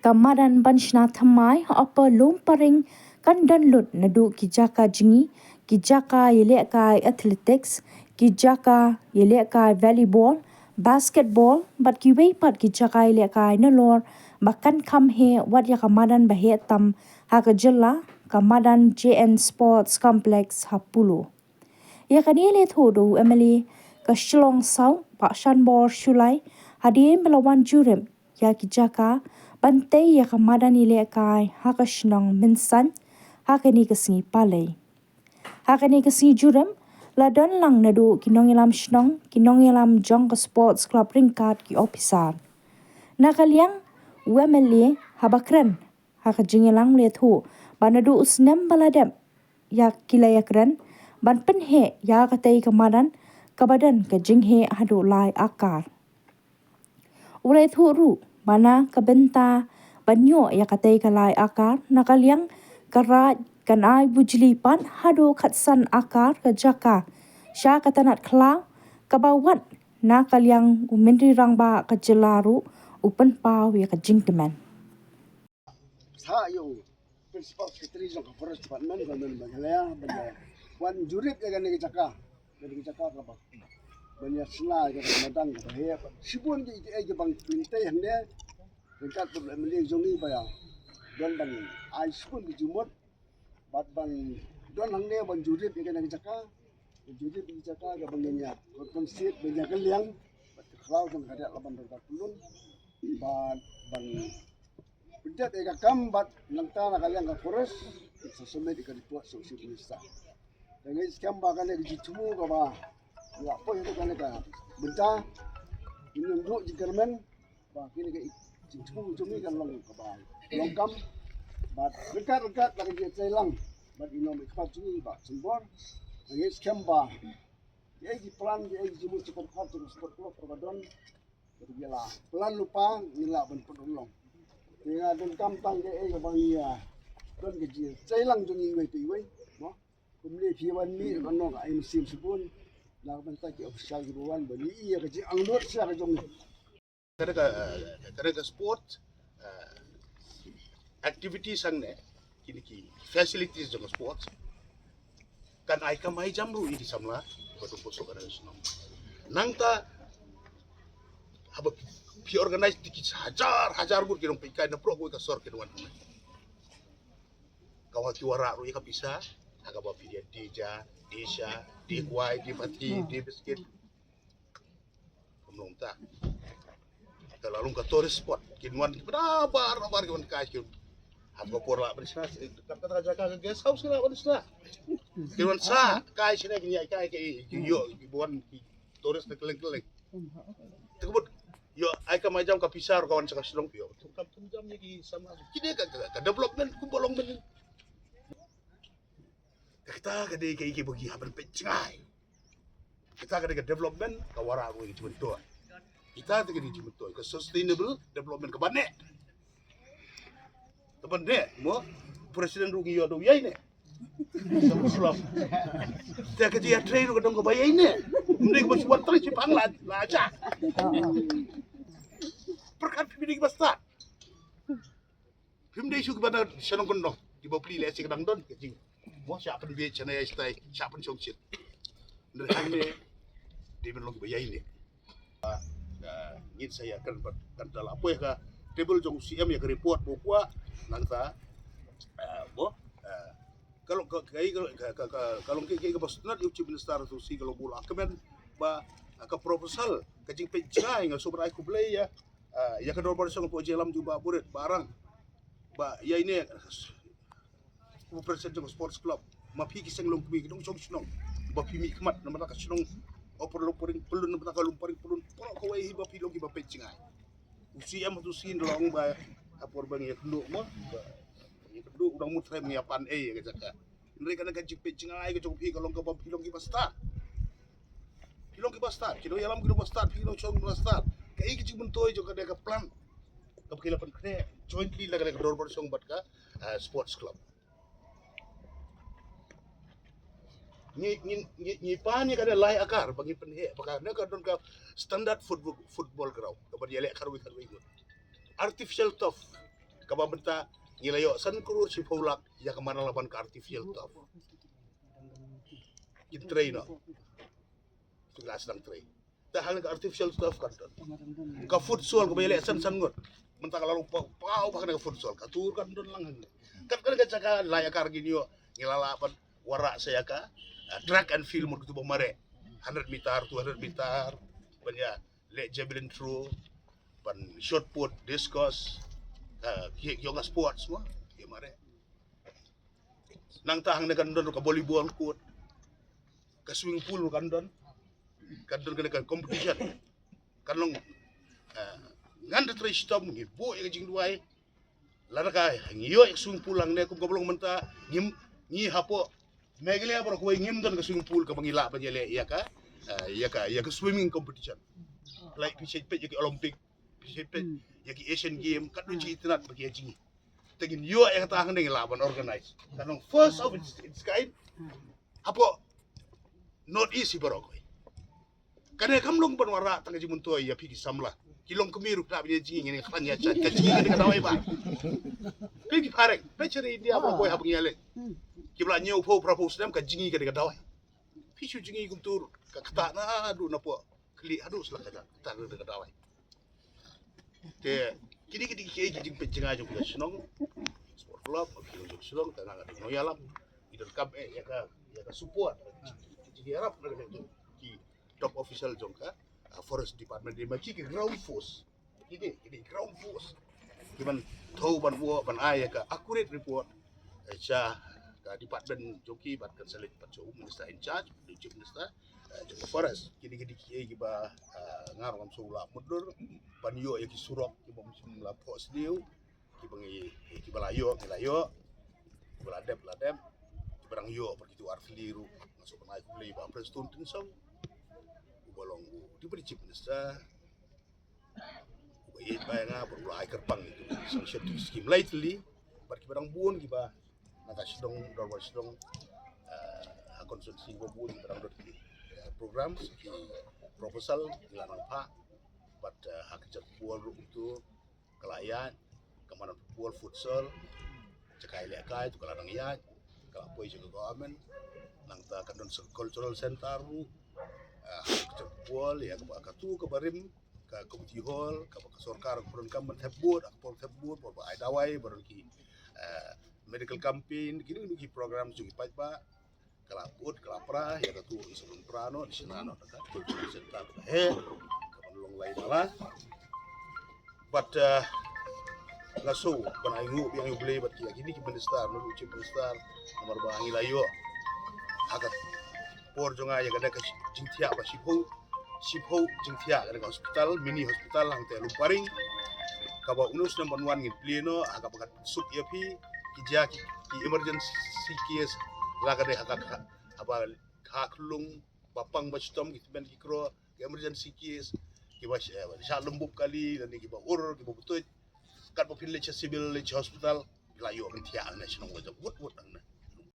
kamadan banshna thamai apa lomparing kan danlut nadu kijaka jingi kijaka yelekai athletics kijaka yelekai volleyball basketball bat kiwei pat kijaka yelekai nalor bahkan kam he wat ya kamadan bahe tam hakajella kamadan JN Sports Complex Hapulo ya kanile thodo emily kashlong sau pakshan bor shulai hadien melawan jurem ya kijaka bantai ya kamadan ilekai hakashnong minsan hakani kesingi palai hakani kesingi jurem ladon lang nadu kinong ilam shnong kinong ilam jong ke sports club ringkat ki officer nakaliang wemeli habakran hakajingilang le thu banadu usnem baladem ya kilayakran ban penhe ya katai kamadan kabadan ke jinghe hadu lai akar ulai thu ru bana kabenta banyo ya katai kalai akar nakaliang karat kanai bujli pan hadu khatsan akar ke jaka sya katanat klau kabawat nakaliang umendri rangba ke jelaru upen pau ya ke jingteman Sayo principal secretary ng forest department ganon bangalaya banda wan jurip ya gani jaka dari jaka ka ba banya sna ga madang ka he sibun ge bang pinte hande ringkat problem li jongi ba ya don bang ai sibun di jumot bat bang don hande ban jurip ya gani jaka jurip di jaka ga bangnya kon sit banya kaliang bat klau jong kada laban ka pulun bat bang Penjat ega kambat langta na kaliang ka forest sa sumed ka report sa usip minista. Dengan skamba kan di jitumu ka ba. Ya po itu kan ka benta ini nduk jikermen ba kini ka jitumu jumi kan long ka ba. Longkam ba rekat lagi dia celang ba inom ikpat jumi ba simbor. Dengan skamba ya di plan dia jimu cepat cepat sport club perbadon. Berjala pelan lupa nila ben pedulong. Dengan don kampang ke bang ya don ke cai lang jong ingwe tu ingwe no kumle piwan mi kan no ai musim sebun la ban ta ki official di buan bani iya ke anglot sia ke jong kada sport activities ang ne kini ki facilities jong sport kan ai kamai jamru ini samla betul posok kada sunong nangta haba pi organize dikit hajar gur kirong pikai na pro ko ka sor kinwan kawa kiwara ru ka bisa aga ba pidia deja desha dikwai di pati di biscuit kumong ta kalalung ka tourist spot kinwan bar kinwan ka kin haba porla berisna kata jaga guest house kala berisna kinwan sa kai sina gini kai yo buan tourist na keleng-keleng tekebut yo ai ka majam ka pisar kawan sa kaslong yo tukam jam ni sama kide ka development ku bolong ben kita ka de kai bagi haban pecai kita ka de development ka wara ko ni cunto kita de di cunto ka sustainable development ka bane mo presiden rugi yo do yai ne sama dia ka dia train ko dong ko bayai ne mending ko buat terus pangla la aja perkat pimdi basta pimdi su bana senong kono di bopli le sing dang don kecing mo siapa di chana ya stai siapa song sit dari hane di men log bayai ne ngin saya kan dalam apa ya ka table jong CM ya report bukwa nangta bo kalau kalau ke bosnat uci minister tu si kalau bola kemen ba ka proposal kajing pecai nga sobra aku beli ya ya ka dorbar song po jelam juga buret barang ba ya ini presiden sports club mapi kiseng long kubi dong song sunong ba pimi kemat nama ka sunong opor loporing pelun nama ka lumparing pelun poro ko wai ba pi logi ba pecai usi am tu sin long ba apor bang ya kenduk mo keduk udang mutre menyiapan ya kata mereka nak gaji pecai ke cukup kalau kau pilong ki basta kilo yalam kilo basta kilo chong basta kai ki cik bentoy jo kada ka plan ka kila pan kne jointly laga ka dorbar song bat ka sports club ni pan ni kada lai akar bagi penhe baka na ka don ka standard football ground ka ba dialek karwi artificial turf kaba benta ngilayo san kurur si paulak ya kemana laban ke artificial taf kita train no kita sedang train ta hal ke artificial taf kan ka futsal ko bele san ngot menta lalu pau pakai ke futsal ka tur kan don lang kan caka layak kargin yo ngilalapan warak saya ka track and field mun kutu mare 100 meter 200 meter banyak le javelin throw pan shot put discus yoga sports semua ya mare nang tahang dengan don ka volleyball court ka swimming pool kan don kena competition kan long nganda try stop ngi bo ya jing duai lara ka ngiyo swimming pool lang ne kum goblong menta ngim ngi hapo megle apa ko ngim don ka swimming pool ka mangila pa jele ya ka swimming competition like pishet pe ya olympic pishet pe ya asian game kan uji tinat bagi jing tegin yo ya tahang dengan laban organize kan first of its kind hapo not easy barok karena kamlong panwara tangga jimun to ya pigi samla kilong kemiru tak dia jing ini kan ya cat kecil ni kata wai ba pigi parek peceri dia apa boy habang yale kibla nyau po propose dem ka jingi ka kata wai pisu jingi kum tur ka kata na adu na po kli adu sela kata kata wai te kini jing penjing aja kita senong sport club kilo jong senong tanah ada noyalam idol cup ya ka support jadi harap ki top official jongka forest department dia macam ke ground force ini ground force kiban tahu ban wo ban ayah ka accurate report cha ka department joki bat kan selit pat jo minister in charge chief minister jongka forest kini giba ngarong am sula mudur pan yo ki surok kiba musim la pos diu kiba layo ladem kibarang yo pergi tu arfiliru masuk naik beli ba preston tinsong bolong diberi chief minister bayit bayanga berulai kerpang itu sanction scheme lately bar kibarang buon giba nakasidong dorwa sidong konsumsi buon barang dot program proposal dilarang pak but hak jadwal itu kelayan kemana buol futsal cekai lekai itu kelarang ya kalau poi juga government nang ta kandon cultural center jadwal ya ka tu ka barim ka community hall ka sorkar puron kamban tebur por ai dawai baron ki medical campaign kini ki program juga pa kalaput kalapra ya ka tu sebelum prano di sana ka cultural center ka long lain lah but laso ban ayu yang beli bat ki gini ki minister no chief minister nomor bangi layo agak por jonga ya kada ka jingtia ba sipho jingtia kada hospital mini hospital lang te luparing ka ba unus number 1 ngin pleno aga bagat sup yapi ki emergency case la kada haka aba haklung papang bastom ki ben ki kro emergency case ki ba sha lembub kali dan ki ba ki ba butut kat ba village civil hospital layo ntia national wajah wut